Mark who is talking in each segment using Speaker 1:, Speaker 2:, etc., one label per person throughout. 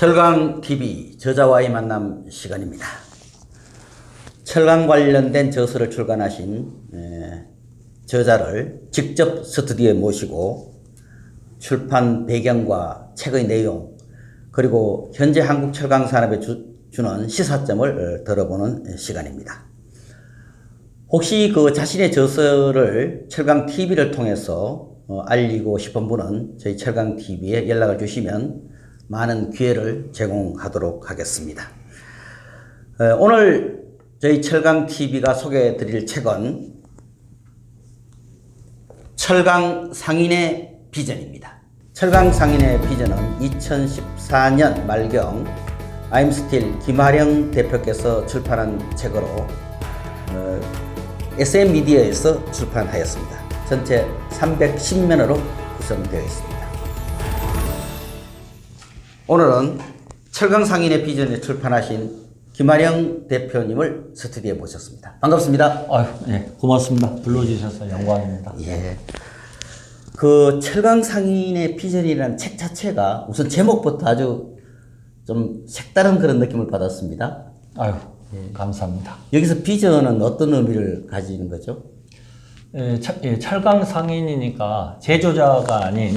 Speaker 1: 철강TV 저자와의 만남 시간입니다. 철강 관련된 저서를 출간하신 저자를 직접 스튜디오에 모시고 출판 배경과 책의 내용 그리고 현재 한국 철강 산업에 주는 시사점을 들어보는 시간입니다. 혹시 그 자신의 저서를 철강TV를 통해서 알리고 싶은 분은 저희 철강TV에 연락을 주시면 많은 기회를 제공하도록 하겠습니다. 오늘 저희 철강TV가 소개해 드릴 책은 철강상인의 비전입니다. 철강상인의 비전은 2014년 말경 아임스틸 김하령 대표께서 출판한 책으로 SM미디어에서 출판하였습니다. 전체 310면으로 구성되어 있습니다. 오늘은 철강상인의 비전에 출판하신 김하령 대표님을 스튜디오에 모셨습니다. 반갑습니다.
Speaker 2: 네, 고맙습니다. 불러주셔서 영광입니다.
Speaker 1: 예. 그 철강상인의 비전이라는 책 자체가 우선 제목부터 아주 좀 색다른 그런 느낌을 받았습니다.
Speaker 2: 감사합니다.
Speaker 1: 여기서 비전은 어떤 의미를 가지는 거죠?
Speaker 2: 철강상인이니까 제조자가 아닌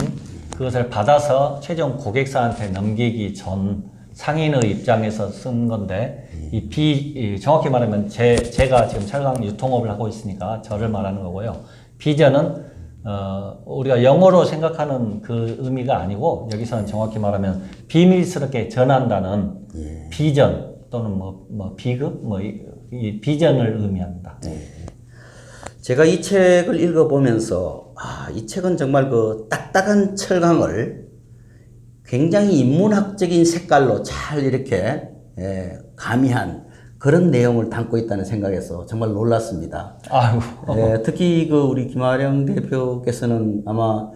Speaker 2: 그것을 받아서 최종 고객사한테 넘기기 전 상인의 입장에서 쓴 건데, 정확히 말하면 제가 지금 철강 유통업을 하고 있으니까 저를 말하는 거고요. 비전은, 우리가 영어로 생각하는 그 의미가 아니고, 여기서는 정확히 말하면 비밀스럽게 전한다는 비전 또는 비급, 이 비전을 의미합니다.
Speaker 1: 제가 이 책을 읽어보면서 이 책은 정말 그 딱딱한 철강을 굉장히 인문학적인 색깔로 잘 이렇게 가미한 그런 내용을 담고 있다는 생각에서 정말 놀랐습니다. 특히 그 우리 김하령 대표께서는 아마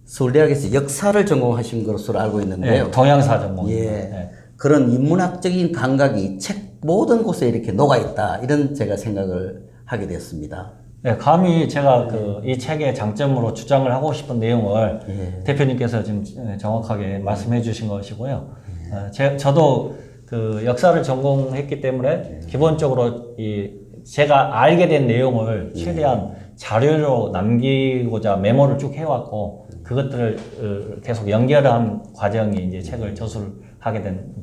Speaker 1: 서울대학에서 역사를 전공하신 것으로 알고 있는데요.
Speaker 2: 동양사 전공입니다.
Speaker 1: 그런 인문학적인 감각이 책 모든 곳에 이렇게 녹아있다, 이런 제가 생각을 하게 됐습니다.
Speaker 2: 감히 제가 이 책의 장점으로 주장을 하고 싶은 내용을 대표님께서 지금 정확하게 말씀해 주신 것이고요. 저도 그 역사를 전공했기 때문에 기본적으로 제가 알게 된 내용을 최대한 자료로 남기고자 메모를 쭉 해왔고, 그것들을 계속 연결한 과정이 이제 책을 저술을 하게 된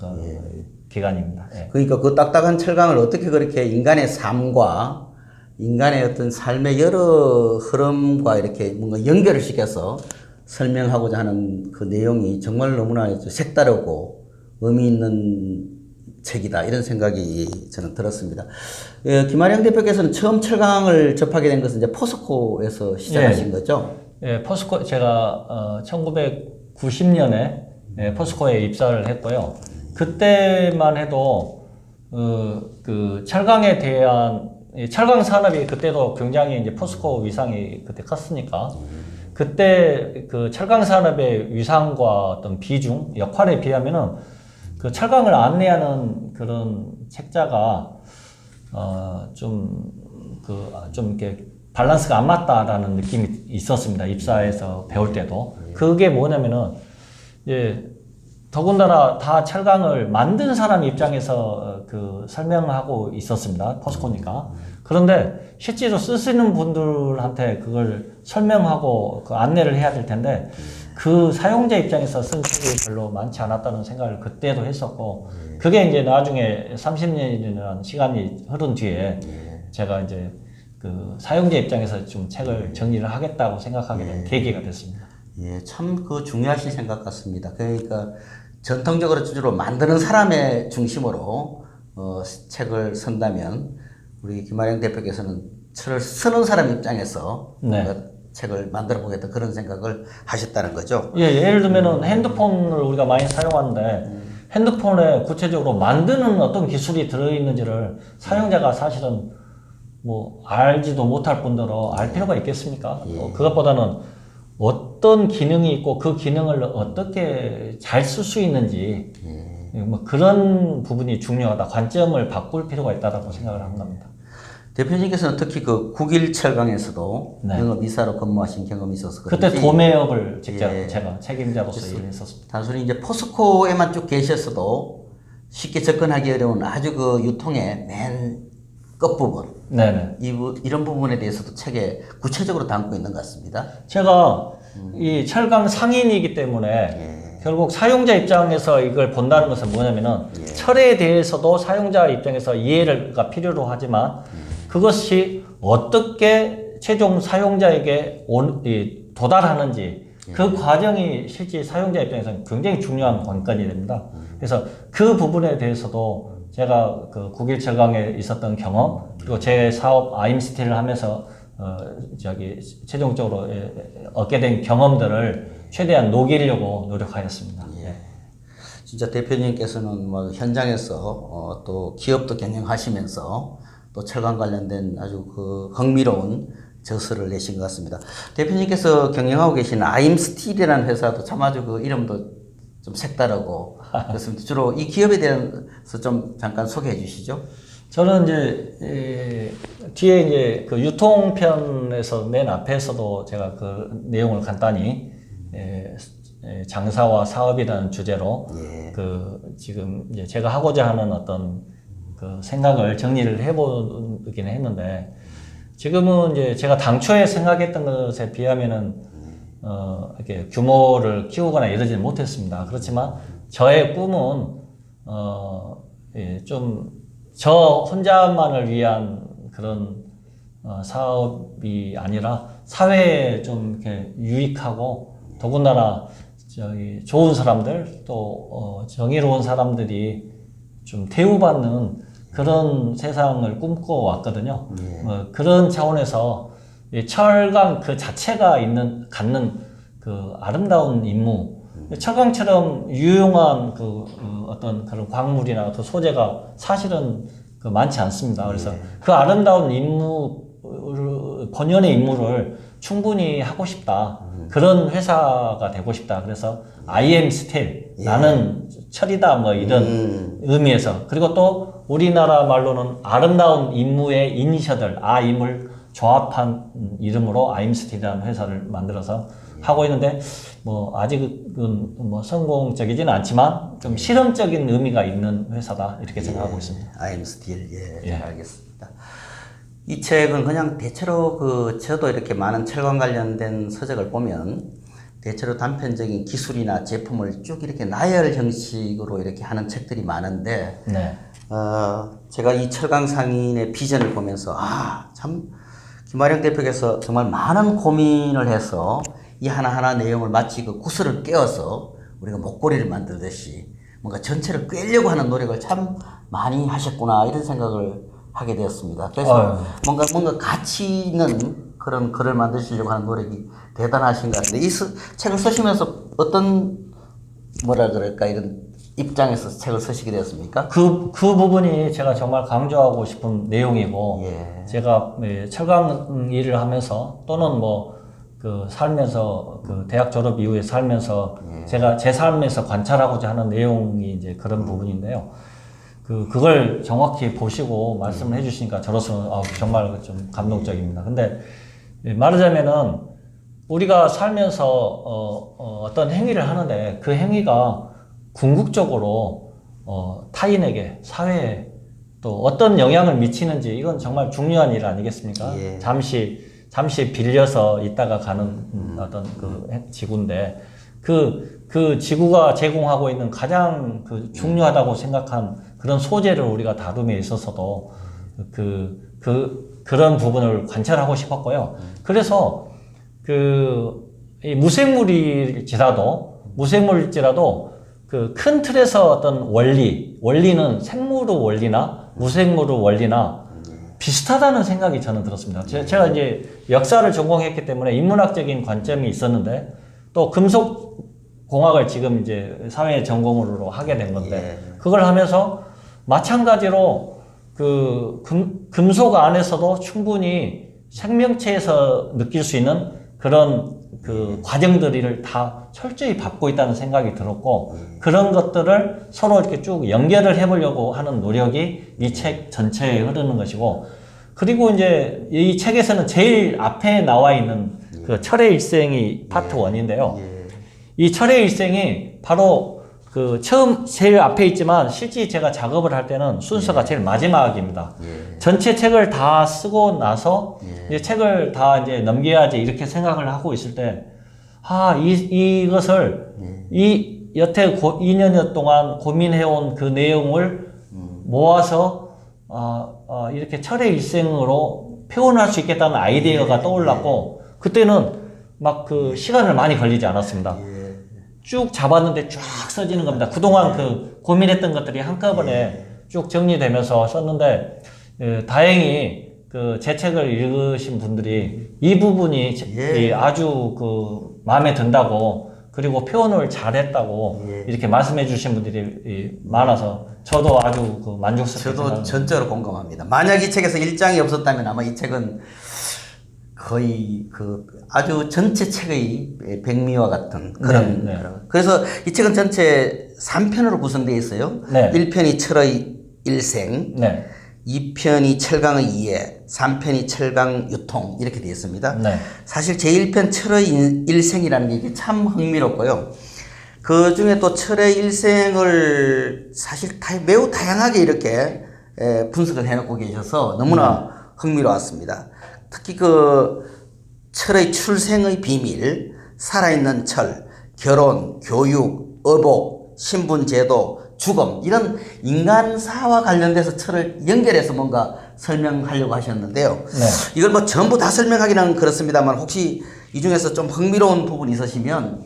Speaker 2: 기간입니다.
Speaker 1: 그러니까 그 딱딱한 철강을 어떻게 그렇게 인간의 삶과 인간의 어떤 삶의 여러 흐름과 이렇게 뭔가 연결을 시켜서 설명하고자 하는 그 내용이 정말 너무나 색다르고 의미 있는 책이다, 이런 생각이 저는 들었습니다. 김하령 대표께서는 처음 철강을 접하게 된 것은 이제 포스코에서 시작하신 거죠?
Speaker 2: 포스코, 제가 1990년에 포스코에 입사를 했고요. 그때만 해도 그 철강에 대한 철강 산업이 그때도 굉장히 이제 포스코 위상이 그때 컸으니까, 그때 그 철강 산업의 위상과 어떤 비중, 역할에 비하면은 그 철강을 안내하는 그런 책자가 좀 이렇게 밸런스가 안 맞다라는 느낌이 있었습니다. 입사해서 배울 때도. 그게 뭐냐면은 더군다나 다 철강을 만든 사람 입장에서 설명하고 있었습니다. 포스코니까. 그런데 실제로 쓰시는 분들한테 그걸 설명하고 안내를 해야 될 텐데, 그 사용자 입장에서 쓴 책이 별로 많지 않았다는 생각을 그때도 했었고, 그게 이제 나중에 30년이라는 시간이 흐른 뒤에 제가 이제 그 사용자 입장에서 좀 책을 정리를 하겠다고 생각하게 된 계기가 됐습니다.
Speaker 1: 참 중요하신 생각 같습니다. 그러니까 전통적으로 주로 만드는 사람의 중심으로 책을 쓴다면, 우리 김하령 대표께서는 책을 쓰는 사람 입장에서 책을 만들어 보겠다, 그런 생각을 하셨다는 거죠.
Speaker 2: 예를 들면은 핸드폰을 우리가 많이 사용하는데, 핸드폰에 구체적으로 만드는 어떤 기술이 들어있는지를 사용자가 사실은 알지도 못할 뿐더러 알 필요가 있겠습니까? 그것보다는 어떤 기능이 있고 그 기능을 어떻게 잘 쓸 수 있는지, 그런 부분이 중요하다, 관점을 바꿀 필요가 있다고 생각을 한 겁니다.
Speaker 1: 대표님께서는 특히 그 9.1 철강에서도
Speaker 2: 네.
Speaker 1: 영업이사로 근무하신 경험이 있어서
Speaker 2: 그때
Speaker 1: 그런지
Speaker 2: 도매업을 직접
Speaker 1: 예.
Speaker 2: 제가 책임자로서 일을 했었습니다.
Speaker 1: 단순히 이제 포스코에만 쭉 계셨어도 쉽게 접근하기 어려운 아주 그 유통의 맨 끝부분
Speaker 2: 네네.
Speaker 1: 이런 부분에 대해서도 책에 구체적으로 담고 있는 것 같습니다.
Speaker 2: 제가 이 철강 상인이기 때문에 결국 사용자 입장에서 이걸 본다는 것은 뭐냐면은 철에 대해서도 사용자 입장에서 이해가 필요로 하지만 그것이 어떻게 최종 사용자에게 도달하는지 그 과정이 실제 사용자 입장에서는 굉장히 중요한 관건이 됩니다. 그래서 그 부분에 대해서도 제가 그 9.1 철강에 있었던 경험 그리고 제 사업 아임스틸을 하면서 최종적으로 얻게 된 경험들을 최대한 녹이려고 노력하였습니다.
Speaker 1: 예. 진짜 대표님께서는 뭐 현장에서 또 기업도 경영하시면서 또 철강 관련된 아주 그 흥미로운 저서를 내신 것 같습니다. 대표님께서 경영하고 계신 아임스틸이라는 회사도 참 아주 그 이름도 좀 색다르고 그렇습니다. 주로 이 기업에 대해서 좀 잠깐 소개해 주시죠.
Speaker 2: 저는 이제 뒤에 이제 그 유통편에서 맨 앞에서도 제가 그 내용을 간단히 장사와 사업이라는 주제로 그 지금 이제 제가 하고자 하는 어떤 그 생각을 정리를 해보긴 했는데 지금은 이제 제가 당초에 생각했던 것에 비하면은 이렇게 규모를 키우거나 이러지는 못했습니다. 그렇지만 저의 꿈은 좀 저 혼자만을 위한 그런 사업이 아니라 사회에 좀 이렇게 유익하고 더군다나 좋은 사람들 또 정의로운 사람들이 좀 대우받는 그런 세상을 꿈꿔왔거든요. 그런 차원에서 이 철강 그 자체가 갖는 그 아름다운 임무, 철강처럼 유용한 어떤 그런 광물이나 그 소재가 사실은 많지 않습니다. 그래서 그 아름다운 본연의 임무를 충분히 하고 싶다. 그런 회사가 되고 싶다. 그래서 I am still, 나는 철이다. 뭐 이런 의미에서. 그리고 또 우리나라 말로는 아름다운 임무의 이니셔들, 아임을 조합한 이름으로 아임스틸이라는 회사를 만들어서 하고 있는데 뭐 아직은 뭐 성공적이지는 않지만 좀 실험적인 의미가 있는 회사다 이렇게 생각하고 있습니다.
Speaker 1: 아임스틸 잘 알겠습니다. 이 책은 그냥 대체로 저도 이렇게 많은 철강 관련된 서적을 보면 대체로 단편적인 기술이나 제품을 쭉 이렇게 나열 형식으로 이렇게 하는 책들이 많은데
Speaker 2: 네.
Speaker 1: 제가 이 철강 상인의 비전을 보면서 참 김아령 대표께서 정말 많은 고민을 해서 이 하나하나 내용을 마치 그 구슬을 깨어서 우리가 목걸이를 만들듯이 뭔가 전체를 꿰려고 하는 노력을 참 많이 하셨구나 이런 생각을 하게 되었습니다. 그래서 뭔가 가치 있는 그런 글을 만드시려고 하는 노력이 대단하신 것 같은데 이 책을 쓰시면서 어떤 뭐라 그럴까 이런 입장에서 책을 쓰시게 되었습니까?
Speaker 2: 그 부분이 제가 정말 강조하고 싶은 내용이고 제가 철강 일을 하면서 또는 뭐 그 살면서 그 대학 졸업 이후에 살면서 제가 제 삶에서 관찰하고자 하는 내용이 이제 그런 부분인데요. 그걸 정확히 보시고 말씀을 해주시니까 저로서는 정말 좀 감동적입니다. 근데 말하자면은 우리가 살면서 어떤 행위를 하는데 그 행위가 궁극적으로 타인에게 사회에 또 어떤 영향을 미치는지 이건 정말 중요한 일 아니겠습니까? 잠시 빌려서 있다가 가는 어떤 그 지구인데 그 지구가 제공하고 있는 가장 중요하다고 생각한 그런 소재를 우리가 다룸에 있어서도 그런 부분을 관찰하고 싶었고요. 그래서 이 무생물일지라도 그 큰 틀에서 어떤 원리는 생물의 원리나 무생물의 원리나 비슷하다는 생각이 저는 들었습니다. 제가 이제 역사를 전공했기 때문에 인문학적인 관점이 있었는데 또 금속공학을 지금 이제 사회 전공으로 하게 된 건데 그걸 하면서 마찬가지로 금속 안에서도 충분히 생명체에서 느낄 수 있는 그런 과정들을 다 철저히 밟고 있다는 생각이 들었고 그런 것들을 서로 이렇게 쭉 연결을 해보려고 하는 노력이 이 책 전체에 흐르는 것이고 그리고 이제 이 책에서는 제일 앞에 나와 있는 그 철의 일생이 파트 1인데요. 이 철의 일생이 바로 그 처음 제일 앞에 있지만 실제 제가 작업을 할 때는 순서가 제일 마지막입니다. 전체 책을 다 쓰고 나서 이제 책을 다 이제 넘겨야지 이렇게 생각을 하고 있을 때, 이것을 여태 2년여 동안 고민해온 그 내용을 모아서 이렇게 철의 일생으로 표현할 수 있겠다는 아이디어가 떠올랐고, 그때는 막 그 시간을 많이 걸리지 않았습니다. 쭉 잡았는데 쫙 써지는 겁니다. 그동안 그 고민했던 것들이 한꺼번에 쭉 정리되면서 썼는데, 다행히 그 제 책을 읽으신 분들이 이 부분이 아주 그 마음에 든다고, 그리고 표현을 잘했다고 이렇게 말씀해 주신 분들이 많아서 저도 아주 그 만족스럽게
Speaker 1: 저도 전적으로 공감합니다. 만약 이 책에서 1장이 없었다면 아마 이 책은 거의 그 아주 전체 책의 백미와 같은 그런.
Speaker 2: 네.
Speaker 1: 그래서 이 책은 전체 3편으로 구성되어 있어요.
Speaker 2: 네.
Speaker 1: 1편이 철의 일생,
Speaker 2: 네.
Speaker 1: 2편이 철강의 이해, 3편이 철강 유통, 이렇게 되어 있습니다.
Speaker 2: 네.
Speaker 1: 사실 제1편 철의 일생이라는 게 이게 참 흥미롭고요. 그 중에 또 철의 일생을 사실 매우 다양하게 이렇게 분석을 해놓고 계셔서 너무나 흥미로웠습니다. 특히 그 철의 출생의 비밀, 살아있는 철, 결혼, 교육, 의복, 신분제도, 죽음, 이런 인간사와 관련돼서 철을 연결해서 뭔가 설명하려고 하셨는데요.
Speaker 2: 네.
Speaker 1: 이걸 뭐 전부 다 설명하기는 그렇습니다만 혹시 이 중에서 좀 흥미로운 부분이 있으시면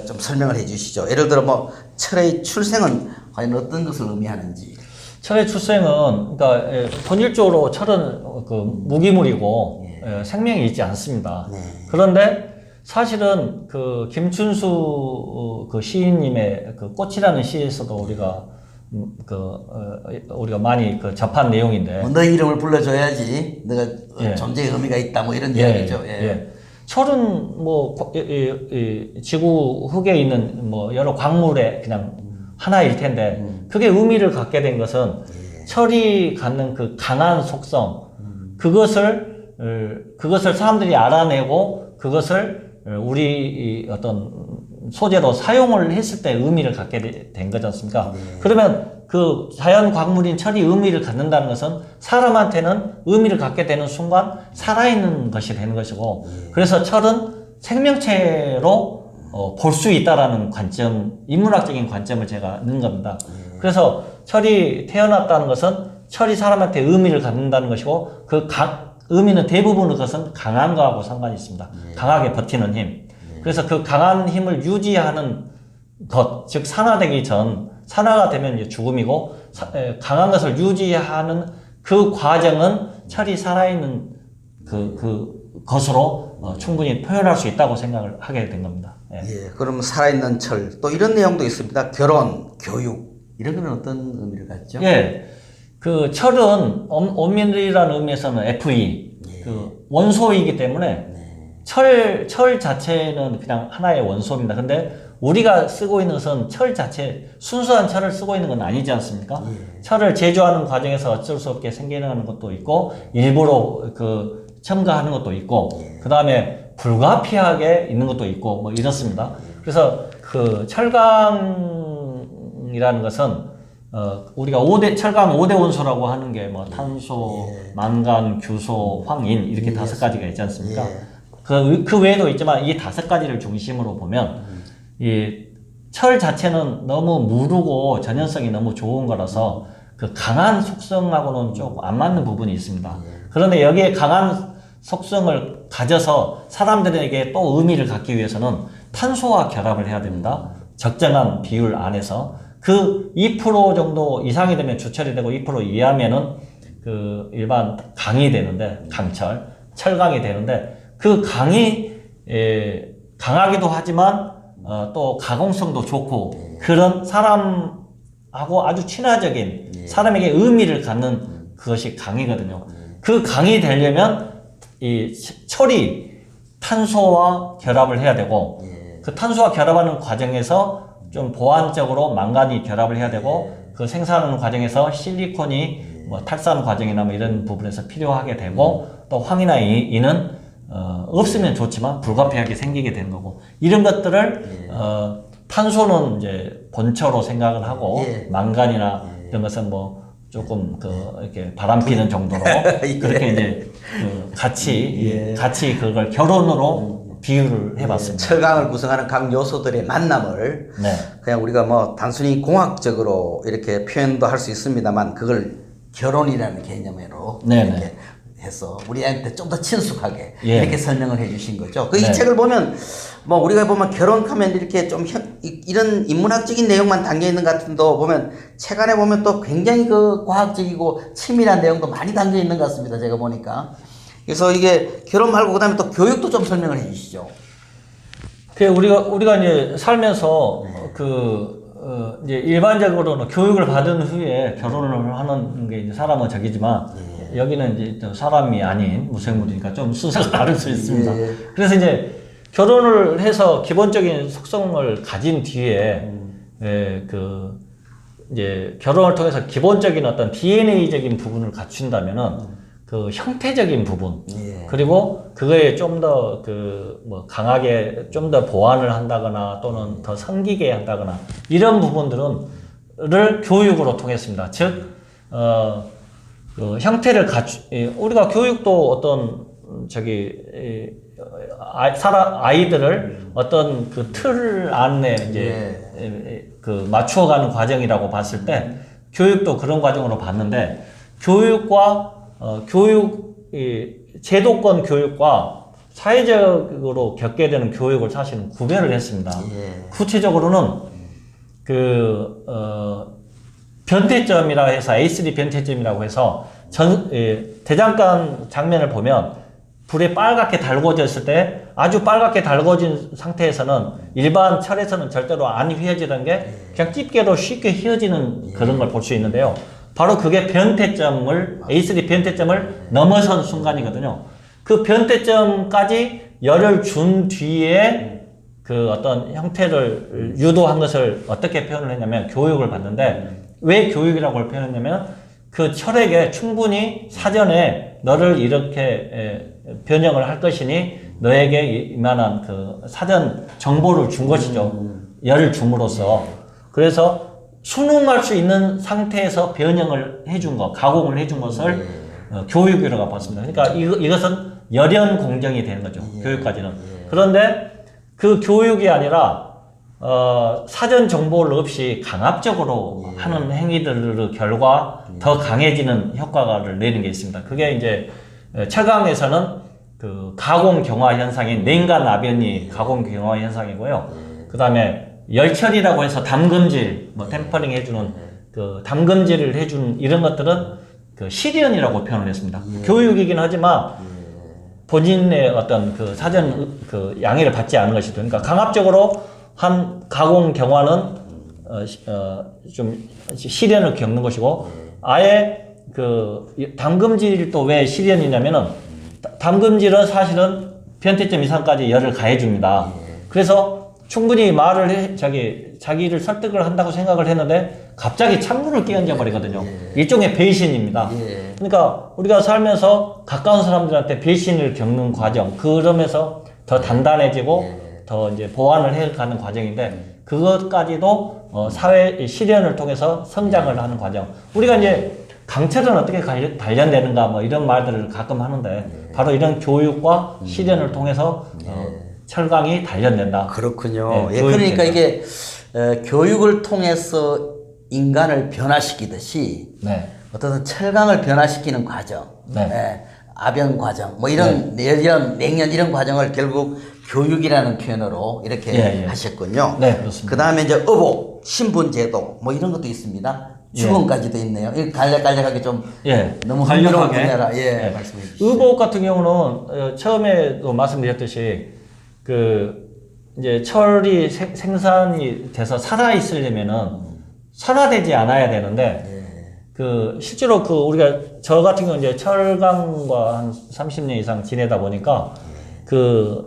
Speaker 1: 좀 설명을 해 주시죠. 예를 들어 뭐 철의 출생은 과연 어떤 것을 의미하는지.
Speaker 2: 철의 출생은, 그러니까 본질적으로 철은 그 무기물이고 생명이 있지 않습니다. 그런데 사실은 그 김춘수 그 시인님의 그 꽃이라는 시에서도 우리가 우리가 많이 그 접한 내용인데,
Speaker 1: 너 이름을 불러줘야지 너가 존재의 의미가 있다, 뭐 이런 이야기죠.
Speaker 2: 철은 뭐 지구 흙에 있는 뭐 여러 광물의 그냥 하나일 텐데, 그게 의미를 갖게 된 것은 철이 갖는 그 강한 속성, 그것을 사람들이 알아내고 그것을 우리 어떤 소재로 사용을 했을 때 의미를 갖게 된 거지 않습니까? 그러면 그 자연 광물인 철이 의미를 갖는다는 것은 사람한테는 의미를 갖게 되는 순간 살아있는 것이 되는 것이고, 그래서 철은 생명체로 볼 수 있다라는 관점, 인문학적인 관점을 제가 넣은 겁니다. 그래서 철이 태어났다는 것은 철이 사람한테 의미를 갖는다는 것이고, 그 의미는 대부분의 것은 강한 거하고 상관이 있습니다. 강하게 버티는 힘. 그래서 그 강한 힘을 유지하는 것, 즉 산화되기 전, 산화가 되면 이제 죽음이고, 강한 것을 유지하는 그 과정은 철이 살아있는 것으로 충분히 표현할 수 있다고 생각을 하게 된 겁니다.
Speaker 1: 그럼 살아있는 철, 또 이런 내용도 있습니다. 결혼, 교육, 이런 거는 어떤 의미를 갖죠?
Speaker 2: 그 철은 엄밀이라는 의미에서는 FE, 그 원소이기 때문에 철 자체는 그냥 하나의 원소입니다. 근데 우리가 쓰고 있는 것은 철 자체, 순수한 철을 쓰고 있는 건 아니지 않습니까? 철을 제조하는 과정에서 어쩔 수 없게 생겨나는 것도 있고, 일부러 그 첨가하는 것도 있고, 그 다음에 불가피하게 있는 것도 있고, 뭐 이렇습니다. 그래서 그 철강이라는 것은 우리가 철강 5대 원소라고 하는 게 뭐 탄소, 만간, 규소, 황인, 이렇게 5가지가 있지 않습니까? 그 외에도 있지만 이 5가지를 중심으로 보면 이 철 자체는 너무 무르고 전연성이 너무 좋은 거라서 그 강한 속성하고는 조금 안 맞는 부분이 있습니다. 그런데 여기에 강한 속성을 가져서 사람들에게 또 의미를 갖기 위해서는 탄소와 결합을 해야 됩니다. 적정한 비율 안에서. 그 2% 정도 이상이 되면 주철이 되고 2% 이하면은 그 일반 강이 되는데, 철강이 되는데, 그 강이 강하기도 하지만 또 가공성도 좋고, 그런 사람하고 아주 친화적인 사람에게 의미를 갖는 그것이 강이거든요. 그 강이 되려면 이 철이 탄소와 결합을 해야 되고, 그 탄소와 결합하는 과정에서 좀 보완적으로 망간이 결합을 해야 되고, 그 생산하는 과정에서 실리콘이 뭐 탈산 과정이나 뭐 이런 부분에서 필요하게 되고 또 황이나 이는 없으면 좋지만 불가피하게 생기게 되는 거고 이런 것들을 탄소는 이제 본처로 생각을 하고 망간이나 이런 것은 뭐 조금 이렇게 바람 피는 정도로 그렇게 이제 같이 그걸 결혼으로 비유를 해봤습니다.
Speaker 1: 철강을 구성하는 각 요소들의 만남을 그냥 우리가 뭐 단순히 공학적으로 이렇게 표현도 할 수 있습니다만 그걸 결혼이라는 개념으로 이렇게 해서 우리한테 좀 더 친숙하게 이렇게 설명을 해주신 거죠. 이 책을 보면 뭐 우리가 보면 결혼하면 이렇게 좀 이런 인문학적인 내용만 담겨 있는 것 같은데 보면 책 안에 보면 또 굉장히 그 과학적이고 치밀한 내용도 많이 담겨 있는 것 같습니다. 제가 보니까. 그래서 이게 결혼 말고 그다음에 또 교육도 좀 설명을 해주시죠.
Speaker 2: 그 우리가 이제 살면서 이제 일반적으로는 교육을 받은 후에 결혼을 하는 게 이제 사람은 저기지만 여기는 이제 또 사람이 아닌 무생물이니까 좀 순서가 다를 수 있습니다. 그래서 이제 결혼을 해서 기본적인 속성을 가진 뒤에 이제 결혼을 통해서 기본적인 어떤 DNA적인 부분을 갖춘다면은 그 형태적인 부분 그리고 그거에 좀 더 뭐 강하게 좀 더 보완을 한다거나 또는 더 섬기게 한다거나 이런 부분들을 교육으로 통했습니다. 즉 그 형태를 우리가 교육도 어떤 아이들을 어떤 그 틀 안에 이제 그 맞추어가는 과정이라고 봤을 때 교육도 그런 과정으로 봤는데 교육과 제도권 교육과 사회적으로 겪게 되는 교육을 사실은 구별을 했습니다. 구체적으로는 변태점이라 해서 A3 변태점이라고 해서 대장간 장면을 보면 불에 빨갛게 달궈졌을 때 아주 빨갛게 달궈진 상태에서는 일반 철에서는 절대로 안 휘어지던 게 그냥 집게로 쉽게 휘어지는 그런 걸 볼 수 있는데요. 바로 그게 A3 변태점을 넘어선 순간이거든요. 그 변태점까지 열을 준 뒤에 그 어떤 형태를 유도한 것을 어떻게 표현을 했냐면 교육을 받는데 왜 교육이라고 표현했냐면 그 철에게 충분히 사전에 너를 이렇게 변형을 할 것이니 너에게 이만한 그 사전 정보를 준 것이죠. 열을 줌으로써. 그래서 순응할 수 있는 상태에서 변형을 해준 것, 가공을 해준 것을 교육이라고 봤습니다. 그러니까 이것은 열연 공정이 되는 거죠. 교육까지는. 그런데 그 교육이 아니라 사전 정보를 없이 강압적으로 하는 행위들의 결과 더 강해지는 효과를 내는 게 있습니다. 그게 이제 철강에서는 그 가공 경화 현상인 냉간 아변이 가공 경화 현상이고요. 그 다음에 열철이라고 해서 담금질, 뭐 템퍼링 해주는 그 담금질을 해주는 이런 것들은 그 시련이라고 표현을 했습니다. 교육이긴 하지만 본인의 어떤 그 사전 그 양해를 받지 않은 것이죠. 그러니까 강압적으로 한 가공 경화는 좀 시련을 겪는 것이고 아예 그 담금질이 또 왜 시련이냐면은 담금질은 사실은 변태점 이상까지 열을 가해줍니다. 그래서 충분히 자기를 설득을 한다고 생각을 했는데 갑자기 창문을 끼얹어 버리거든요. 일종의 배신입니다. 그러니까 우리가 살면서 가까운 사람들한테 배신을 겪는 과정, 그러면서 더 단단해지고 더 이제 보완을 해가는 과정인데 그것까지도 사회 시련을 통해서 성장을 하는 과정. 우리가 이제 강철은 어떻게 단련되는가 뭐 이런 말들을 가끔 하는데 바로 이런 교육과 시련을 통해서 철강이 단련된다.
Speaker 1: 그렇군요. 그러니까 이게 교육을 통해서 인간을 변화시키듯이 어떤 철강을 변화시키는 과정, 아변 과정, 뭐 이런 내년, 냉년 이런 과정을 결국 교육이라는 표현으로 이렇게 하셨군요.
Speaker 2: 네, 그렇습니다.
Speaker 1: 그 다음에 이제 의복, 신분제도 뭐 이런 것도 있습니다. 주권까지도 있네요. 이 간략하게 좀 너무 흥미로운 분야라 말씀해 주시죠.
Speaker 2: 의복 같은 경우는 처음에도 말씀드렸듯이 이제 철이 생산이 돼서 살아 있으려면은 산화되지 않아야 되는데 실제로 우리가 저 같은 경우 이제 철강과 한 30년 이상 지내다 보니까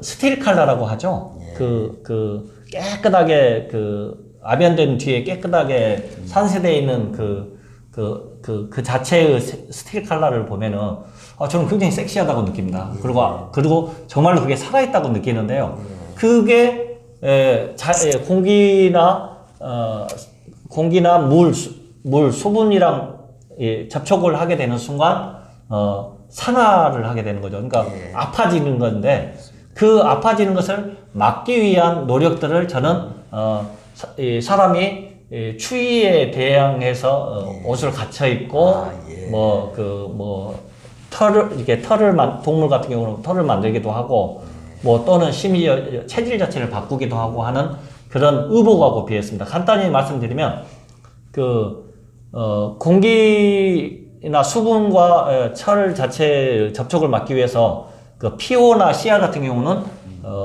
Speaker 2: 스틸 칼라라고 하죠. 깨끗하게 아변된 뒤에 깨끗하게 산세되어 있는 그 자체의 스틸 컬러를 보면은, 저는 굉장히 섹시하다고 느낍니다. 그리고 정말로 그게 살아있다고 느끼는데요. 그게, 공기나 물, 수분이랑 접촉을 하게 되는 순간, 산화를 하게 되는 거죠. 그러니까 아파지는 건데, 그 아파지는 것을 막기 위한 노력들을 저는, 사람이 추위에 대항해서 옷을 갖춰 입고, 동물 같은 경우는 털을 만들기도 하고, 또는 심지어 체질 자체를 바꾸기도 하고 하는 그런 의복하고 비했습니다. 간단히 말씀드리면, 공기나 수분과 철 자체 접촉을 막기 위해서 피오나 씨앗 같은 경우는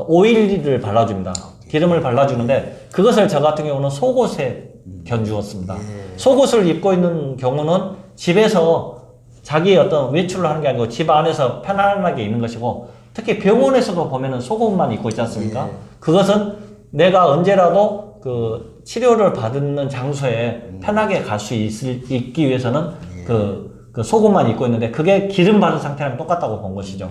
Speaker 2: 오일을 발라줍니다. 기름을 발라주는데 그것을 저 같은 경우는 속옷에 견주었습니다. 속옷을 입고 있는 경우는 집에서 자기 어떤 외출을 하는 게 아니고 집 안에서 편안하게 있는 것이고, 특히 병원에서도 보면은 속옷만 입고 있지 않습니까? 그것은 내가 언제라도 그 치료를 받는 장소에 편하게 갈 수 있기 위해서는 그 속옷만 입고 있는데, 그게 기름 바른 상태랑 똑같다고 본 것이죠.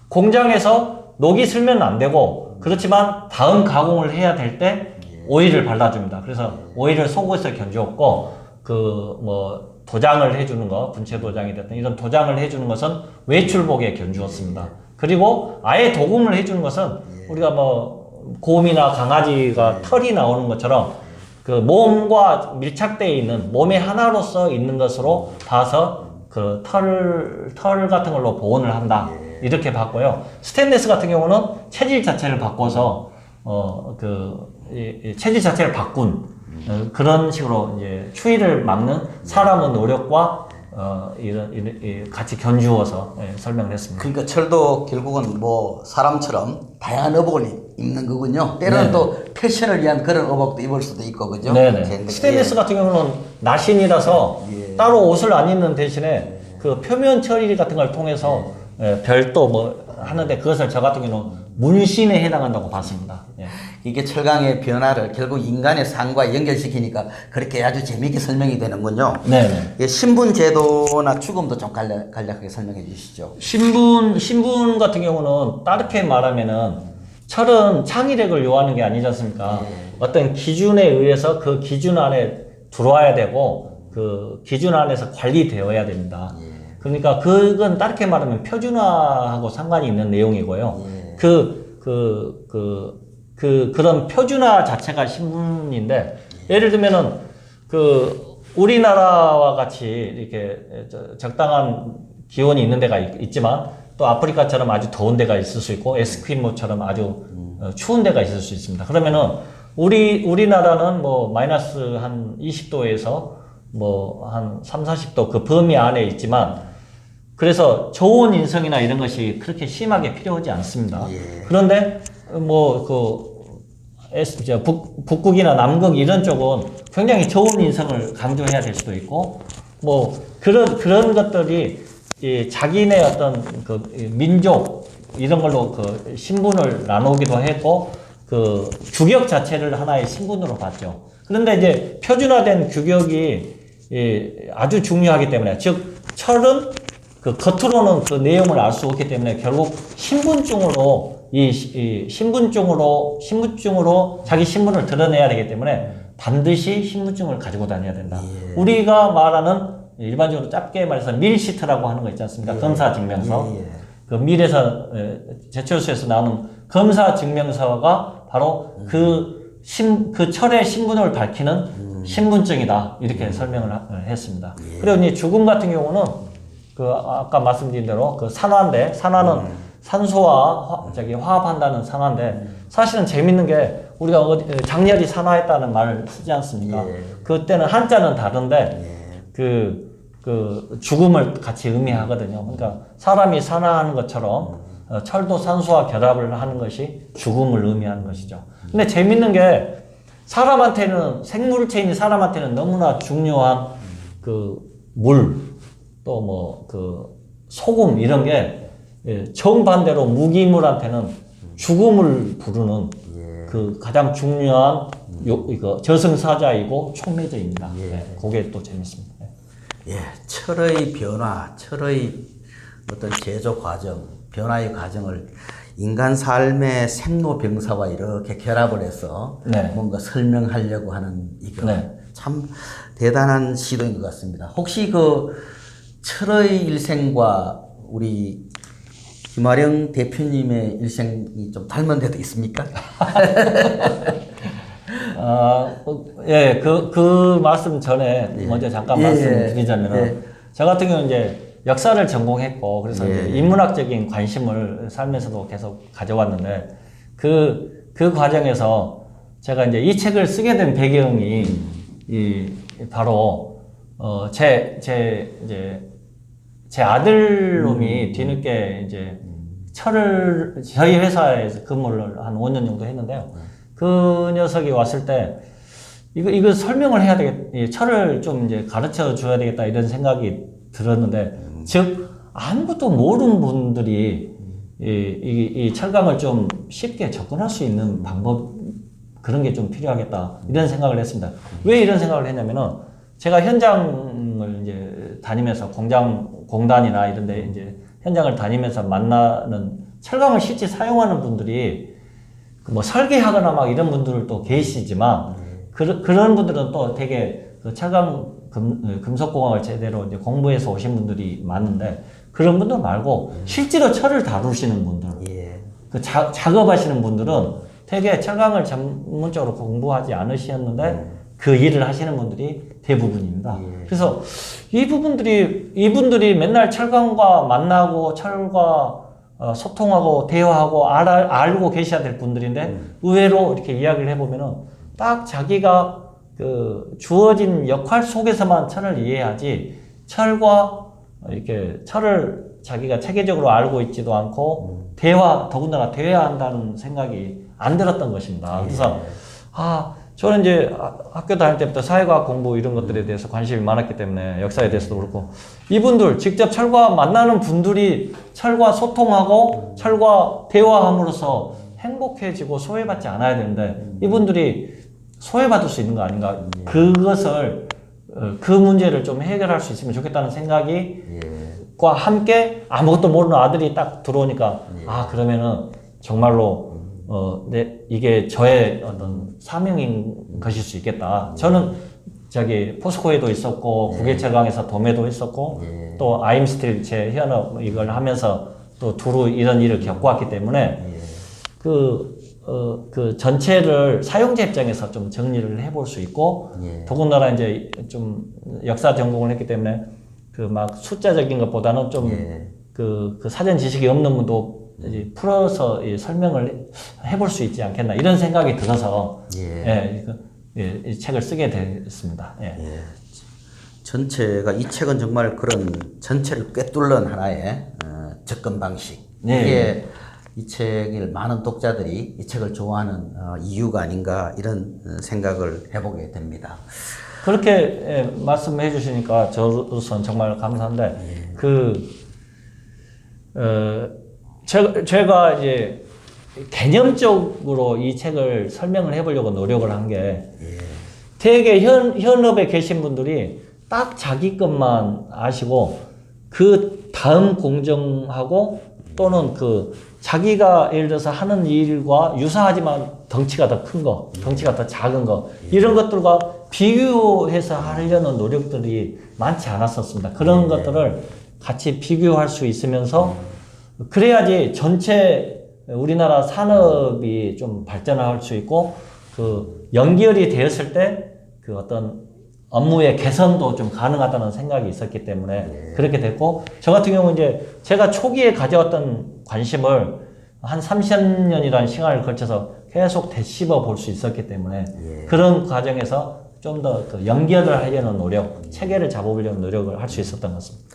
Speaker 2: 공장에서 녹이 슬면 안 되고, 그렇지만 다음 가공을 해야 될 때 오일을 발라줍니다. 그래서 오일을 속옷에 견주었고, 도장을 해주는 거, 분체 도장이 됐든 이런 도장을 해주는 것은 외출복에 견주었습니다. 그리고 아예 도금을 해주는 것은 우리가 곰이나 강아지가 털이 나오는 것처럼 그 몸과 밀착되어 있는, 몸의 하나로서 있는 것으로 봐서 그 털 같은 걸로 보온을 한다. 이렇게 봤고요. 스테인리스 같은 경우는 체질 자체를 바꿔서, 체질 자체를 바꾼, 그런 식으로 이제 추위를 막는 사람의 노력과, 같이 견주어서 설명을 했습니다.
Speaker 1: 그러니까 철도 결국은 사람처럼 다양한 의복을 입는 거군요. 때로는 또 패션을 위한 그런 의복도 입을 수도 있고, 그죠?
Speaker 2: 네네. 스테인리스 같은 경우는 나신이라서 따로 옷을 안 입는 대신에 그 표면 처리 같은 걸 통해서 별도 하는데, 그것을 저 같은 경우는 문신에 해당한다고 봤습니다.
Speaker 1: 이게 철강의 변화를 결국 인간의 삶과 연결시키니까 그렇게 아주 재미있게 설명이 되는군요.
Speaker 2: 네네.
Speaker 1: 신분 제도나 죽음도 좀 간략하게 설명해 주시죠.
Speaker 2: 신분 같은 경우는 다르게 말하면은, 철은 창의력을 요하는 게 아니지 않습니까? 어떤 기준에 의해서 그 기준 안에 들어와야 되고, 그 기준 안에서 관리되어야 됩니다. 그러니까 그건 다르게 말하면 표준화하고 상관이 있는 내용이고요. 그런 표준화 자체가 신분인데, 예를 들면은 우리나라와 같이 이렇게 적당한 기온이 있는 데가 있지만, 또 아프리카처럼 아주 더운 데가 있을 수 있고, 에스키모처럼 아주 추운 데가 있을 수 있습니다. 그러면은 우리나라는 마이너스 한 20도에서 한 3, 40도 그 범위 안에 있지만, 그래서 저온 인성이나 이런 것이 그렇게 심하게 필요하지 않습니다. 그런데 북극이나 남극 이런 쪽은 굉장히 저온 인성을 강조해야 될 수도 있고, 그런 것들이 자기네 어떤 민족 이런 걸로 신분을 나누기도 했고, 규격 자체를 하나의 신분으로 봤죠. 그런데 이제 표준화된 규격이 아주 중요하기 때문에, 즉 철은 겉으로는 그 내용을 알 수 없기 때문에 결국 신분증으로 자기 신분을 드러내야 되기 때문에 반드시 신분증을 가지고 다녀야 된다. 우리가 말하는 일반적으로 짧게 말해서 밀시트라고 하는 거 있지 않습니까? 검사 증명서. 그 밀에서 제철소에서 나오는 검사 증명서가 바로 그 철의 신분을 밝히는 신분증이다. 이렇게 설명을 했습니다. 그리고 이제 죽음 같은 경우는 아까 말씀드린 대로 산화인데, 산화는 산소와 화합한다는 산화인데, 사실은 재밌는 게 우리가 장렬히 산화했다는 말을 쓰지 않습니까? 그때는 한자는 다른데 죽음을 같이 의미하거든요. 그러니까 사람이 산화하는 것처럼 철도 산소와 결합을 하는 것이 죽음을 의미하는 것이죠. 근데 재밌는 게 생물체인 사람한테는 너무나 중요한 물, 또 소금 이런 게 정반대로 무기물한테는 죽음을 부르는 가장 중요한 저승사자이고 촉매제입니다. 그게 또 재밌습니다.
Speaker 1: 예, 철의 변화, 철의 어떤 제조 과정, 변화의 과정을 인간 삶의 생로병사와 이렇게 결합을 해서
Speaker 2: 네.
Speaker 1: 뭔가 설명하려고 하는 이거
Speaker 2: 네.
Speaker 1: 참 대단한 시도인 것 같습니다. 혹시 그 철의 일생과 우리 김아령 대표님의 일생이 좀 닮은 데도 있습니까?
Speaker 2: 예, 그 말씀 전에 먼저 잠깐 말씀드리자면은, 저 같은 경우는 이제 역사를 전공했고, 그래서 이제 인문학적인 관심을 살면서도 계속 가져왔는데, 그 과정에서 제가 이제 이 책을 쓰게 된 배경이, 바로, 제 아들놈이 뒤늦게 이제 저희 회사에서 근무를 한 5년 정도 했는데요. 그 녀석이 왔을 때, 이거 설명을 해야 되겠다. 철을 좀 이제 가르쳐 줘야 되겠다. 이런 생각이 들었는데, 즉, 아무것도 모르는 분들이 이 철강을 좀 쉽게 접근할 수 있는 방법, 그런 게 좀 필요하겠다. 이런 생각을 했습니다. 왜 이런 생각을 했냐면은, 제가 현장을 이제 다니면서 공단이나 이런 데 이제 현장을 다니면서 만나는 철강을 실제 사용하는 분들이 뭐 설계하거나 막 이런 분들도 계시지만 그런 분들은 또 되게 그 철강 금속공학을 제대로 이제 공부해서 오신 분들이 많은데 그런 분들 말고 실제로 철을 다루시는 분들, 그 작업하시는 분들은 되게 철강을 전문적으로 공부하지 않으셨는데 그 일을 하시는 분들이 대부분입니다. 그래서 이분들이 맨날 철강과 만나고 철과 소통하고 대화하고 알고 계셔야 될 분들인데 의외로 이렇게 이야기를 해보면은 딱 자기가 그 주어진 역할 속에서만 철을 이해하지 철과 이렇게 철을 자기가 체계적으로 알고 있지도 않고 더군다나 대화한다는 생각이 안 들었던 것입니다. 그래서 저는 이제 학교 다닐 때부터 사회과학 공부 이런 것들에 대해서 관심이 많았기 때문에 역사에 대해서도 그렇고 이분들 직접 철과 만나는 분들이 철과 소통하고 철과 대화함으로써 행복해지고 소외받지 않아야 되는데 이분들이 소외받을 수 있는 거 아닌가. 그것을 그 문제를 좀 해결할 수 있으면 좋겠다는 생각이 과 함께 아무것도 모르는 아들이 딱 들어오니까 그러면은 정말로 이게 저의 어떤 사명인 것일 수 있겠다. 저는 포스코에도 있었고, 국외철강에서 돔에도 있었고, 또 아임스틸 제 현업 이걸 하면서 또 두루 이런 일을 겪어왔기 때문에, 그 전체를 사용자 입장에서 좀 정리를 해볼 수 있고, 더군다나 이제 좀 역사 전공을 했기 때문에, 그 막 숫자적인 것보다는 좀 그 사전 지식이 없는 분도 이제 풀어서 설명을 해볼 수 있지 않겠나 이런 생각이 들어서 이 책을 쓰게 됐습니다.
Speaker 1: 전체가 이 책은 정말 그런 전체를 꿰뚫는 하나의 접근 방식. 이게 이 책을 많은 독자들이 이 책을 좋아하는 이유가 아닌가 이런 생각을 해보게 됩니다.
Speaker 2: 그렇게 말씀해 주시니까 저로서는 정말 감사한데 제가 이제 개념적으로 이 책을 설명을 해보려고 노력을 한 게 되게 현업에 계신 분들이 딱 자기 것만 아시고 그 다음 공정하고 또는 자기가 예를 들어서 하는 일과 유사하지만 덩치가 더 큰 거, 덩치가 더 작은 거 이런 것들과 비교해서 하려는 노력들이 많지 않았었습니다. 그런 것들을 같이 비교할 수 있으면서 그래야지 전체 우리나라 산업이 좀 발전할 수 있고 연결이 되었을 때 어떤 업무의 개선도 좀 가능하다는 생각이 있었기 때문에 그렇게 됐고 저 같은 경우는 이제 제가 초기에 가져왔던 관심을 한 30년이라는 시간을 걸쳐서 계속 되씹어 볼 수 있었기 때문에 그런 과정에서 좀 더 연결을 하려는 노력, 체계를 잡아보려는 노력을 할 수 있었던 것 같습니다.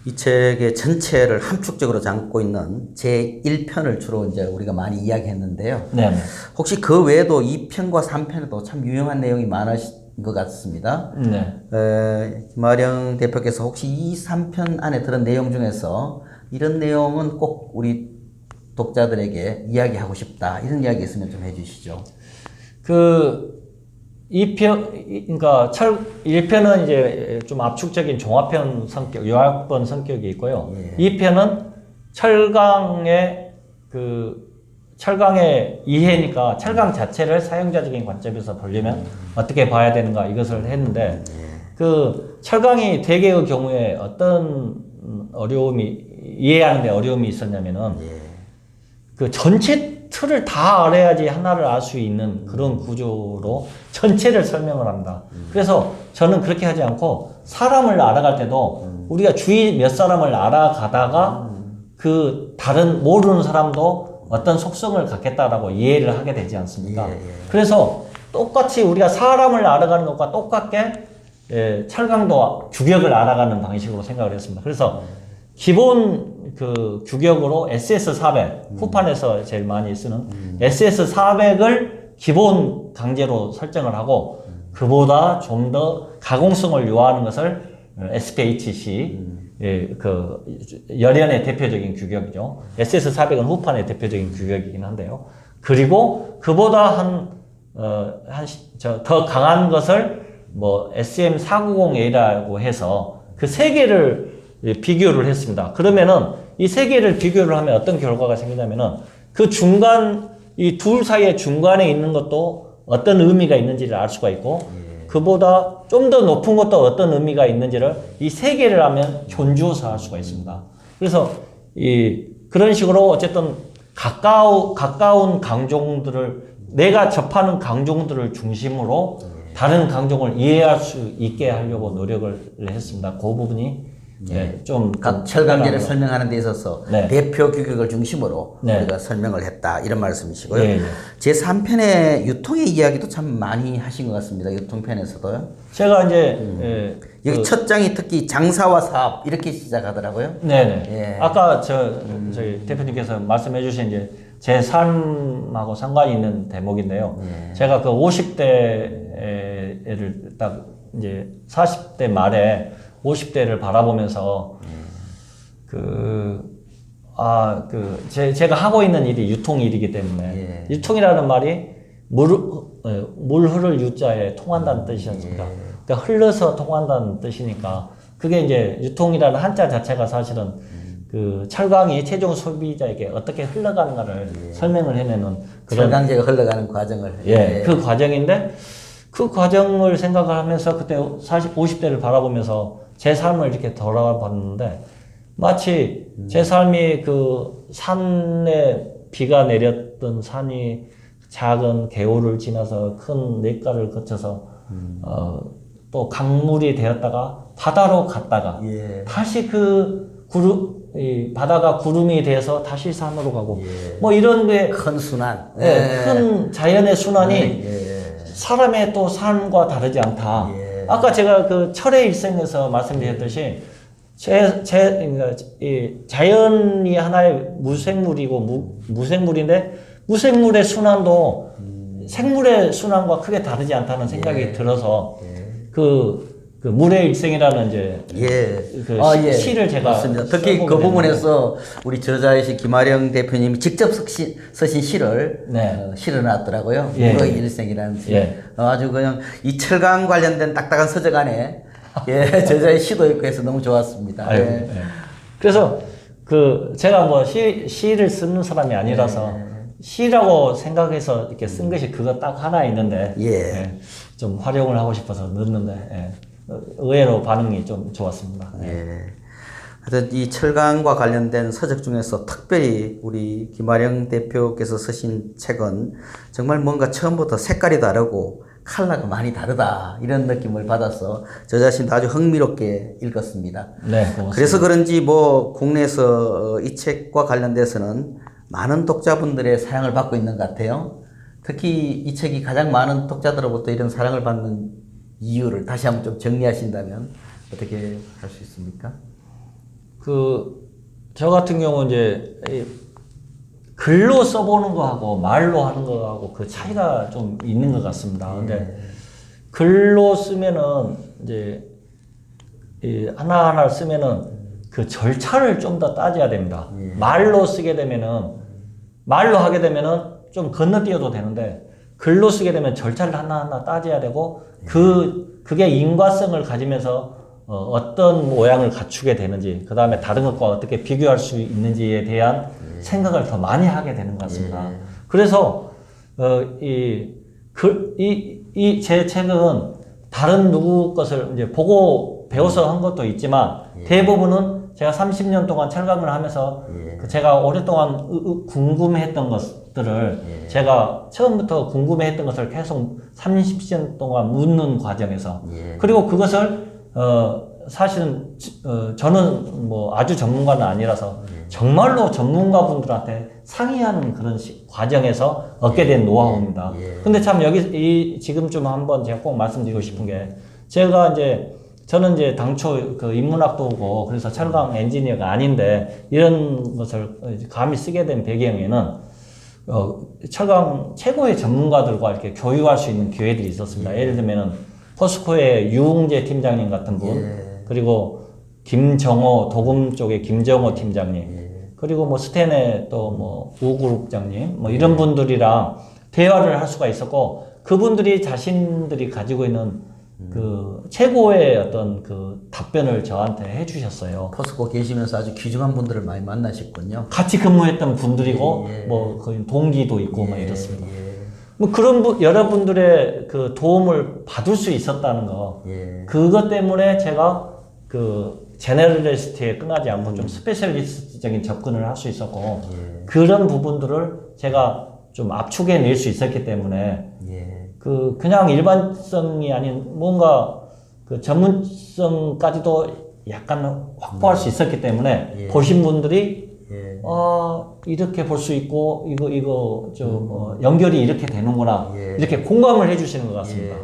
Speaker 1: 이 책의 전체를 함축적으로 담고 있는 제1편을 주로 이제 우리가 많이 이야기했는데요.
Speaker 2: 네.
Speaker 1: 혹시 그 외에도 2편과 3편에도 참 유용한 내용이 많으신 것 같습니다. 김아령 대표께서 혹시 이 3편 안에 들은 내용 중에서 이런 내용은 꼭 우리 독자들에게 이야기하고 싶다. 이런 이야기 있으면 좀 해주시죠.
Speaker 2: 그러니까 1편은 이제 좀 압축적인 종합편 성격, 요약본 성격이 있고요. 2편은 철강의 이해니까 철강 자체를 사용자적인 관점에서 보려면 어떻게 봐야 되는가 이것을 했는데 그 철강이 대개의 경우에 어떤 이해하는데 어려움이 있었냐면은 그 전체 틀을 다 알아야지 하나를 알 수 있는 그런 구조로 전체를 설명을 합니다. 그래서 저는 그렇게 하지 않고 사람을 알아갈 때도 우리가 주위 몇 사람을 알아가다가 그 다른 모르는 사람도 어떤 속성을 갖겠다라고 이해를 하게 되지 않습니까? 그래서 똑같이 우리가 사람을 알아가는 것과 똑같게 철강도 규격을 알아가는 방식으로 생각을 했습니다. 그래서 기본 그 규격으로 SS400, 후판에서 제일 많이 쓰는 SS400을 기본 강제로 설정을 하고 그보다 좀 더 가공성을 요하는 것을 SPHC, 그 열연의 대표적인 규격이죠. SS400은 후판의 대표적인 규격이긴 한데요. 그리고 그보다 더 강한 것을 뭐 SM490A라고 해서 그 세 개를 비교를 했습니다. 그러면은 이 세 개를 비교를 하면 어떤 결과가 생기냐면은 그 중간, 이 둘 사이의 중간에 있는 것도 어떤 의미가 있는지를 알 수가 있고 그보다 좀 더 높은 것도 어떤 의미가 있는지를 이 세 개를 하면 존주어서 알 수가 있습니다. 그래서 그런 식으로 어쨌든 가까운 강종들을 내가 접하는 강종들을 중심으로 다른 강종을 이해할 수 있게 하려고 노력을 했습니다. 그 부분이 좀
Speaker 1: 각 철강제를 설명하는 데 있어서 대표 규격을 중심으로 우리가 설명을 했다 이런 말씀이시고요. 제3편의 유통의 이야기도 참 많이 하신 것 같습니다. 유통편에서도요.
Speaker 2: 제가 이제
Speaker 1: 여기 첫 장이 특히 장사와 사업 이렇게 시작하더라고요.
Speaker 2: 네네. 아까 저희 대표님께서 말씀해주신 이제 제 삶하고 상관이 있는 대목인데요. 제가 그 50대를 딱 이제 40대 말에 50대를 바라보면서 제가 하고 있는 일이 유통 일이기 때문에 유통이라는 말이 물 흐를 유자에 통한다는 뜻이지 않습니까? 그러니까 흘러서 통한다는 뜻이니까 그게 이제 유통이라는 한자 자체가 사실은 그 철강이 최종 소비자에게 어떻게 흘러가는가를 설명을 해내는 그런
Speaker 1: 철강제가 흘러가는 과정을
Speaker 2: 그 과정인데 그 과정을 생각을 하면서 그때 50대를 바라보면서 제 삶을 이렇게 돌아봤는데 마치 제 삶이 그 산에 비가 내렸던 산이 작은 개울을 지나서 큰 냇가를 거쳐서 또 강물이 되었다가 바다로 갔다가 다시 그 바다가 구름이 돼서 다시 산으로 가고 뭐 이런 게
Speaker 1: 큰 순환,
Speaker 2: 큰 자연의 순환이 사람의 또 삶과 다르지 않다. 아까 제가 그 철의 일생에서 말씀드렸듯이 자연이 하나의 무생물이고 무생물인데 무생물의 순환도 생물의 순환과 크게 다르지 않다는 생각이 들어서 그 물의 일생이라는 이제 시를 제가
Speaker 1: 맞습니다. 특히 그 부분에서 우리 저자이신 김아령 대표님이 직접 쓰신 시를 실어놨더라고요. 물의 일생이라는 시. 아주 그냥 이 철강 관련된 딱딱한 서적 안에 저자의 시도 있고 해서 너무 좋았습니다.
Speaker 2: 그래서 제가 뭐 시를 쓰는 사람이 아니라서 시라고 생각해서 이렇게 쓴 것이 그거 딱 하나 있는데 좀 활용을 하고 싶어서 넣었는데 의외로 반응이 좀 좋았습니다.
Speaker 1: 하여튼 이 철강과 관련된 서적 중에서 특별히 우리 김아령 대표께서 쓰신 책은 정말 뭔가 처음부터 색깔이 다르고 컬러가 많이 다르다 이런 느낌을 받아서 저 자신도 아주 흥미롭게 읽었습니다.
Speaker 2: 고맙습니다.
Speaker 1: 그래서 그런지 뭐 국내에서 이 책과 관련돼서는 많은 독자분들의 사랑을 받고 있는 것 같아요. 특히 이 책이 가장 많은 독자들로부터 이런 사랑을 받는 이유를 다시 한번 좀 정리하신다면 어떻게 할 수 있습니까?
Speaker 2: 저 같은 경우 이제 글로 써보는 거하고 말로 하는 거하고 그 차이가 좀 있는 것 같습니다. 근데 글로 쓰면은 이제 하나하나 쓰면은 그 절차를 좀 더 따져야 됩니다. 말로 쓰게 되면은 말로 하게 되면은 좀 건너뛰어도 되는데 글로 쓰게 되면 절차를 하나하나 따져야 되고 그게 인과성을 가지면서 어떤 모양을 갖추게 되는지 그 다음에 다른 것과 어떻게 비교할 수 있는지에 대한 생각을 더 많이 하게 되는 것 같습니다. 그래서 제 책은 다른 누구 것을 이제 보고 배워서 한 것도 있지만 대부분은 제가 30년 동안 철강을 하면서 제가 오랫동안 궁금해했던 것들을 제가 처음부터 궁금해했던 것을 계속 30년 동안 묻는 과정에서 그리고 그것을 사실은 저는 뭐 아주 전문가는 아니라서 정말로 전문가분들한테 상의하는 그런 과정에서 얻게 된 노하우입니다. 근데 참 여기 지금 좀 한번 제가 꼭 말씀드리고 싶은 게 저는 이제 당초 그 인문학도 오고 그래서 철강 엔지니어가 아닌데 이런 것을 감히 쓰게 된 배경에는 철강 최고의 전문가들과 이렇게 교류할 수 있는 기회들이 있었습니다. 예를 들면은 포스코의 유웅재 팀장님 같은 분, 그리고 김정호 도금 쪽의 김정호 팀장님, 그리고 뭐 스텐의 또 뭐 우그룹장님, 뭐 이런 분들이랑 대화를 할 수가 있었고 그분들이 자신들이 가지고 있는 그 최고의 어떤 그 답변을 저한테 해주셨어요.
Speaker 1: 포스코 계시면서 아주 귀중한 분들을 많이 만나셨군요.
Speaker 2: 같이 근무했던 분들이고 뭐 거의 동기도 있고 막 이렇습니다. 뭐 그런 여러분들의 그 도움을 받을 수 있었다는 거, 그것 때문에 제가 그 제너럴리스트에 끝나지 않고 좀 스페셜리스트적인 접근을 할 수 있었고 그런 부분들을 제가 좀 압축해낼 수 있었기 때문에 그냥 일반성이 아닌 뭔가 그 전문성까지도 약간 확보할 수 있었기 때문에 보신 분들이 이렇게 볼 수 있고 이거 연결이 이렇게 되는구나 이렇게 공감을 해주시는 것 같습니다.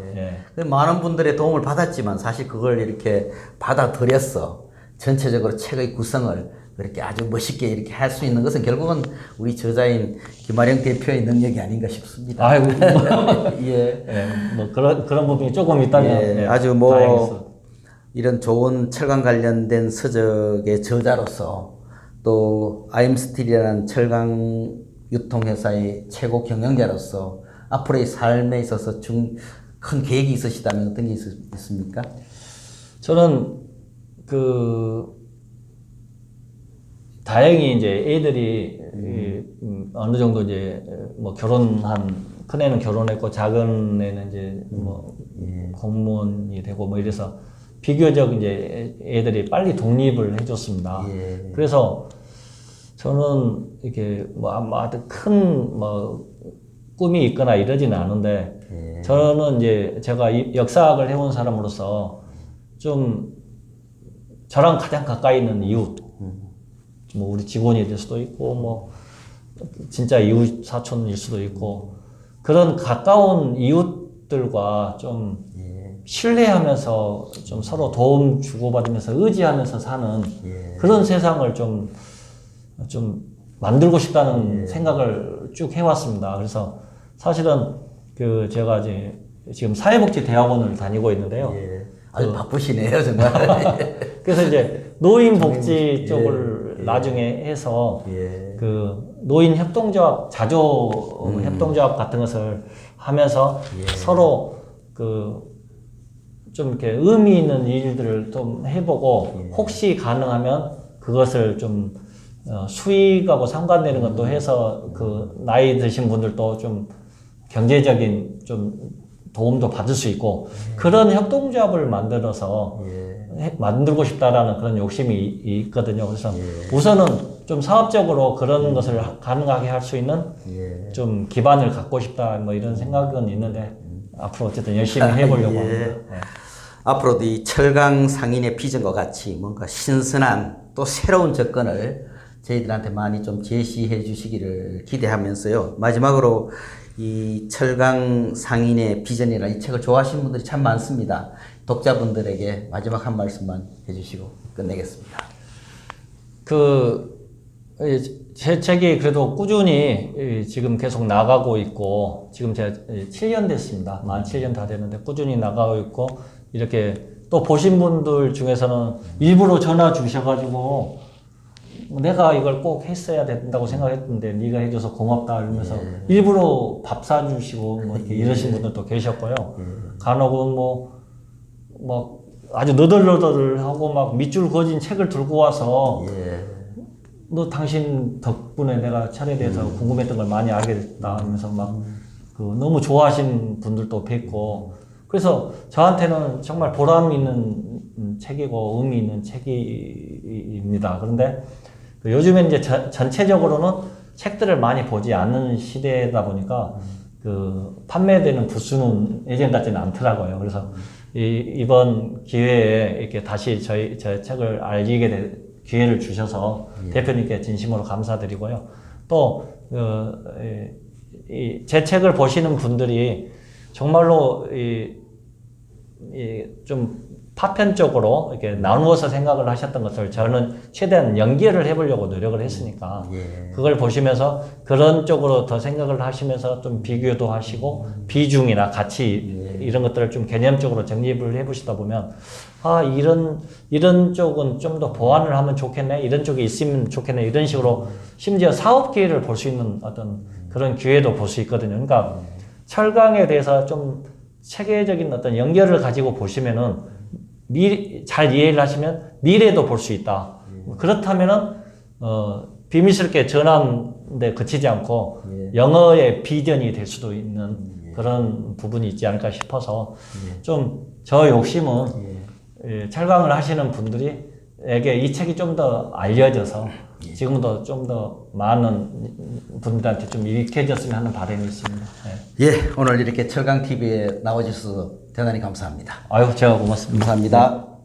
Speaker 1: 많은 분들의 도움을 받았지만 사실 그걸 이렇게 받아들였어. 전체적으로 책의 구성을 그렇게 아주 멋있게 이렇게 할 수 있는 것은 결국은 우리 저자인 김아령 대표의 능력이 아닌가 싶습니다.
Speaker 2: 아이고,
Speaker 1: 뭐
Speaker 2: 그런 부분이 조금 있다면
Speaker 1: 아주 뭐
Speaker 2: 다행했어.
Speaker 1: 이런 좋은 철강 관련된 서적의 저자로서 또 아임스틸이라는 철강 유통회사의 최고 경영자로서 앞으로의 삶에 있어서 큰 계획이 있으시다면 어떤 게 있습니까?
Speaker 2: 저는 다행히 이제 애들이 어느 정도 이제 뭐 큰 애는 결혼했고 작은 애는 이제 뭐 공무원이 되고 뭐 이래서 비교적 이제 애들이 빨리 독립을 해줬습니다. 그래서 저는 이렇게 뭐 아주 큰 꿈이 있거나 이러지는 않은데 저는 이제 제가 역사학을 해온 사람으로서 좀 저랑 가장 가까이 있는 이웃, 뭐 우리 직원이 될 수도 있고 뭐 진짜 이웃 사촌일 수도 있고 그런 가까운 이웃들과 좀 신뢰하면서 좀 서로 도움 주고받으면서 의지하면서 사는 그런 세상을 좀 만들고 싶다는 생각을 쭉 해왔습니다. 그래서 사실은 제가 이제 지금 사회복지대학원을 다니고 있는데요.
Speaker 1: 아주 바쁘시네요, 정말.
Speaker 2: 그래서 이제 노인복지 쪽을 나중에 해서 노인 협동조합, 자조 협동조합 같은 것을 하면서 서로 좀 이렇게 의미 있는 일들을 좀 해보고 혹시 가능하면 그것을 좀 수익하고 상관되는 것도 해서 나이 드신 분들도 좀 경제적인 좀 도움도 받을 수 있고 그런 협동조합을 만들어서 만들고 싶다라는 그런 욕심이 있거든요. 그래서 우선은 좀 사업적으로 그런 것을 가능하게 할 수 있는 좀 기반을 갖고 싶다 뭐 이런 생각은 있는데 앞으로 어쨌든 열심히 해보려고 합니다.
Speaker 1: 앞으로도 이 철강 상인의 비전과 같이 뭔가 신선한 또 새로운 접근을 저희들한테 많이 좀 제시해 주시기를 기대하면서요. 마지막으로 이 철강 상인의 비전이라는 이 책을 좋아하시는 분들이 참 많습니다. 독자분들에게 마지막 한 말씀만 해주시고 끝내겠습니다.
Speaker 2: 제 책이 그래도 꾸준히 지금 계속 나가고 있고 지금 제가 7년 됐습니다. 만 7년 다 됐는데 꾸준히 나가고 있고 이렇게 또 보신 분들 중에서는 일부러 전화 주셔가지고 내가 이걸 꼭 했어야 된다고 생각했는데 네가 해줘서 고맙다 이러면서 일부러 밥 사주시고 뭐 이렇게 이러신 분들도 계셨고요. 간혹은 뭐 아주 너덜너덜하고 막 밑줄 그어진 책을 들고 와서 너 당신 덕분에 내가 철에 대해서 궁금했던 걸 많이 알게 됐다 하면서 막 그 너무 좋아하신 분들도 뵙고 그래서 저한테는 정말 보람 있는 책이고 의미 있는 책입니다. 그런데 요즘에 이제 전체적으로는 책들을 많이 보지 않는 시대다 보니까 그 판매되는 부수는 예전 같지는 않더라고요. 그래서 이번 기회에 이렇게 다시 저희 책을 알리게 될 기회를 주셔서 대표님께 진심으로 감사드리고요. 또 제 책을 보시는 분들이 정말로 좀 파편적으로 이렇게 나누어서 생각을 하셨던 것을 저는 최대한 연결을 해보려고 노력을 했으니까 그걸 보시면서 그런 쪽으로 더 생각을 하시면서 좀 비교도 하시고 비중이나 가치 이런 것들을 좀 개념적으로 정립을 해보시다 보면 아 이런 쪽은 좀 더 보완을 하면 좋겠네 이런 쪽이 있으면 좋겠네 이런 식으로 심지어 사업 기회를 볼 수 있는 어떤 그런 기회도 볼 수 있거든요. 그러니까 철강에 대해서 좀 체계적인 어떤 연결을 가지고 보시면은 잘 이해를 하시면 미래도 볼 수 있다. 그렇다면은 비밀스럽게 전하는데 그치지 않고 영어의 비전이 될 수도 있는 그런 부분이 있지 않을까 싶어서 좀 저 욕심은 철강을 하시는 분들에게 이 책이 좀 더 알려져서 지금도 좀 더 많은 분들한테 좀 익혀졌으면 하는 바람이 있습니다.
Speaker 1: 예, 오늘 이렇게 철강 TV에 나와주셔서 대단히 감사합니다.
Speaker 2: 아유, 제가 고맙습니다.
Speaker 1: 감사합니다.